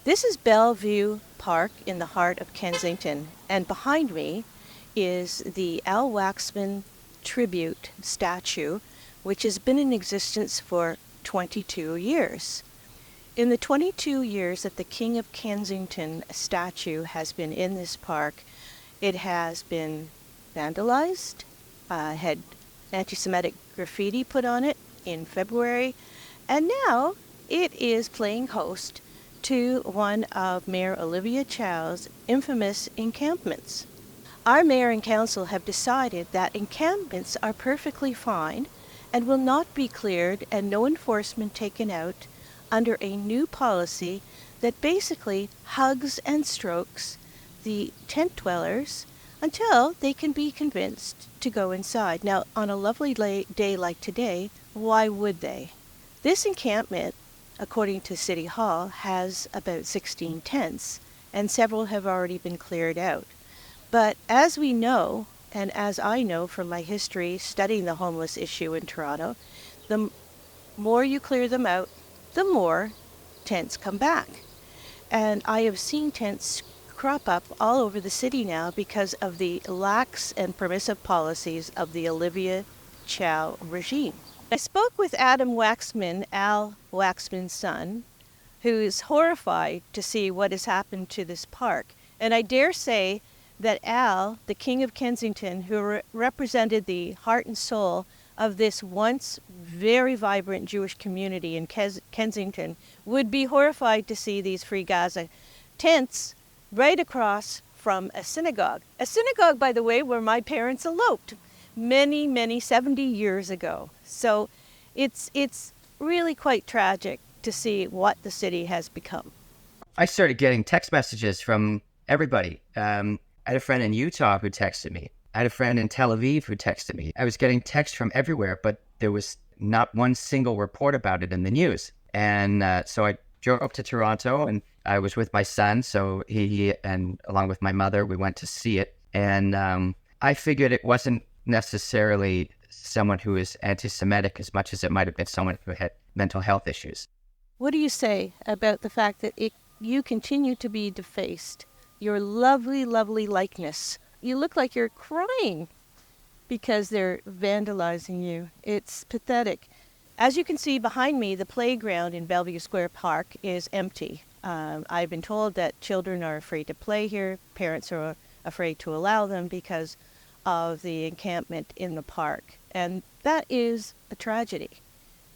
This is Bellevue Park in the heart of Kensington, and behind me is the Al Waxman tribute statue, which has been in existence for 22 years. In the 22 years that the King of Kensington statue has been in this park, it has been vandalized, had anti-Semitic graffiti put on it in February, and now it is playing host to one of Mayor Olivia Chow's infamous encampments. Our mayor and council have decided that encampments are perfectly fine and will not be cleared and no enforcement taken out under a new policy that basically hugs and strokes the tent dwellers until they can be convinced to go inside. Now, on a lovely day like today, why would they? This encampment, according to City Hall, has about 16 tents, and several have already been cleared out. But as we know, and as I know from my history studying the homeless issue in Toronto, the more you clear them out, the more tents come back. And I have seen tents crop up all over the city now because of the lax and permissive policies of the Olivia Chow regime. I spoke with Adam Waxman, Al Waxman's son, who is horrified to see what has happened to this park. And I dare say that Al, the King of Kensington, who represented the heart and soul of this once very vibrant Jewish community in Kensington, would be horrified to see these Free Gaza tents right across from a synagogue. A synagogue, by the way, where my parents eloped many 70 years ago. So it's really quite tragic to see what the city has become. I started getting text messages from everybody. I had a friend in Utah who texted me. I had a friend in Tel Aviv who texted me. I was getting texts from everywhere, but there was not one single report about it in the news. And so I drove up to Toronto, and I was with my son. So he and along with my mother, we went to see it. And I figured it wasn't necessarily someone who is anti-Semitic as much as it might have been someone who had mental health issues. What do you say about the fact that you continue to be defaced? Your lovely likeness. You look like you're crying because they're vandalizing you. It's pathetic. As you can see behind me, the playground in Bellevue Square Park is empty. I've been told that children are afraid to play here. Parents are afraid to allow them because of the encampment in the park. And that is a tragedy.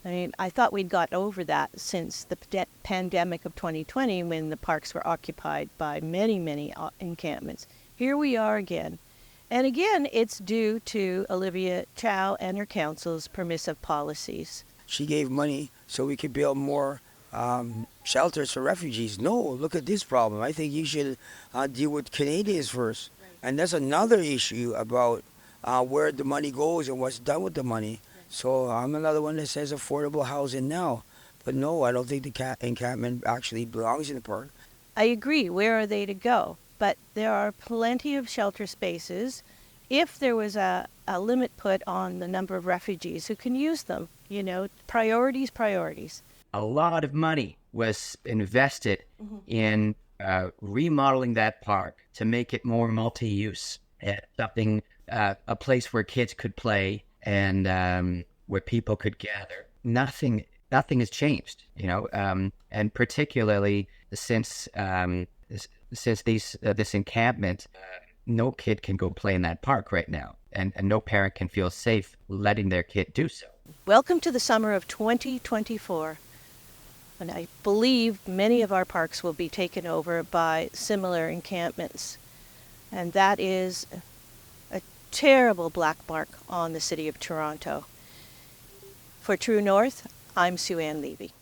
I mean, I thought we'd got over that since the pandemic of 2020 when the parks were occupied by many encampments. Here we are again. And again, it's due to Olivia Chow and her council's permissive policies. She gave money so we could build more shelters for refugees. No, look at this problem. I think you should deal with Canadians first. Right. And that's another issue about where the money goes and what's done with the money. So I'm another one that says affordable housing now. But no, I don't think the encampment actually belongs in the park. I agree. Where are they to go? But there are plenty of shelter spaces if there was a limit put on the number of refugees who can use them. You know, priorities. A lot of money was invested in remodeling that park to make it more multi-use, something, a place where kids could play and where people could gather. Nothing has changed, you know, and particularly since this encampment, no kid can go play in that park right now, and no parent can feel safe letting their kid do so. Welcome to the summer of 2024. And I believe many of our parks will be taken over by similar encampments. And that is a terrible black mark on the city of Toronto. For True North, I'm Sue Ann Levy.